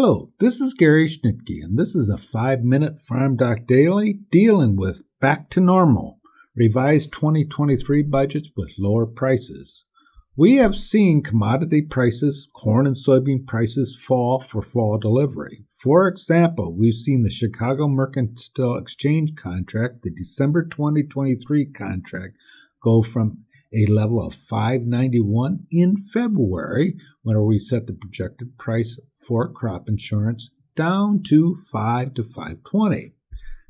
Hello, this is Gary Schnitkey, and this is a 5-minute FarmDoc Daily dealing with back to normal, revised 2023 budgets with lower prices. We have seen commodity prices, corn and soybean prices, fall for fall delivery. For example, we've seen the Chicago Mercantile Exchange contract, the December 2023 contract, go from a level of $5.91 in February, when we set the projected price for crop insurance, down to $5 to $5.20.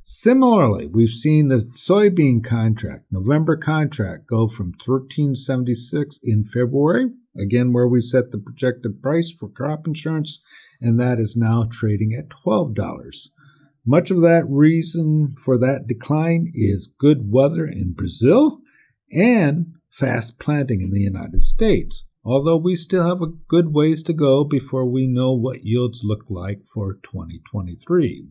Similarly, we've seen the soybean contract, November contract, go from $13.76 in February, again where we set the projected price for crop insurance, and that is now trading at $12. Much of that reason for that decline is good weather in Brazil and fast planting in the United States, although we still have a good ways to go before we know what yields look like for 2023.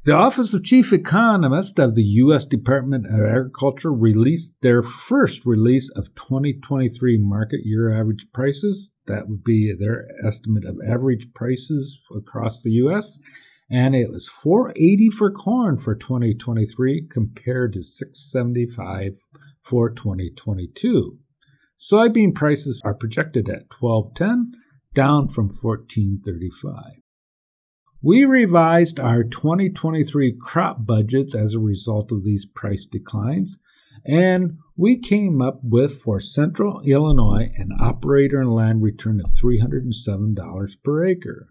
The Office of Chief Economist of the U.S. Department of Agriculture released their first release of 2023 market year average prices. That would be their estimate of average prices across the U.S., and it was $4.80 for corn for 2023 compared to $6.75 for 2022. Soybean prices are projected at $12.10, down from $14.35. We revised our 2023 crop budgets as a result of these price declines, and we came up with, for Central Illinois, an operator and land return of $307 per acre.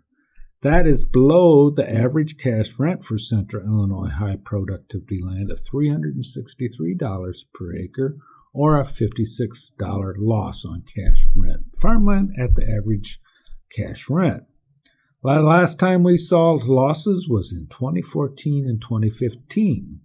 That is below the average cash rent for Central Illinois high productivity land of $363 per acre, or a $56 loss on cash rent. Farmland at the average cash rent. The last time we saw losses was in 2014 and 2015.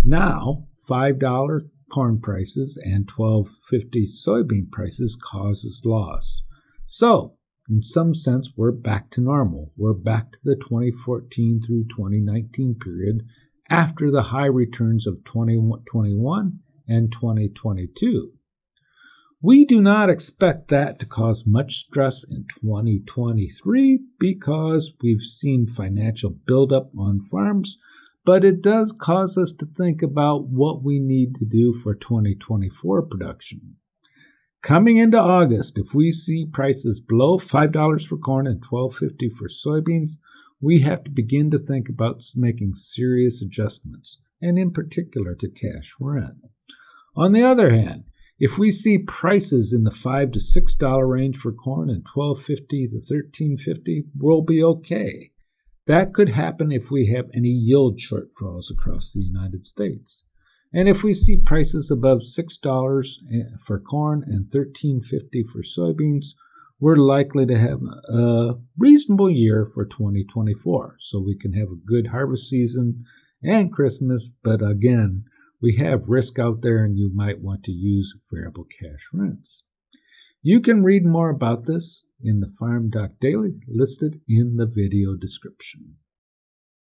Now, $5 corn prices and $12.50 soybean prices causes loss. So, in some sense, we're back to normal. We're back to the 2014 through 2019 period after the high returns of 2021 and 2022. We do not expect that to cause much stress in 2023 because we've seen financial buildup on farms, but it does cause us to think about what we need to do for 2024 production. Coming into August, if we see prices below $5 for corn and $12.50 for soybeans, we have to begin to think about making serious adjustments, and in particular to cash rent. On the other hand, if we see prices in the $5 to $6 range for corn and $12.50 to $13.50, we'll be okay. That could happen if we have any yield shortfalls across the United States. And if we see prices above $6 for corn and $13.50 for soybeans, we're likely to have a reasonable year for 2024. So we can have a good harvest season and Christmas, but again, we have risk out there and you might want to use variable cash rents. You can read more about this in the FarmDoc Daily listed in the video description.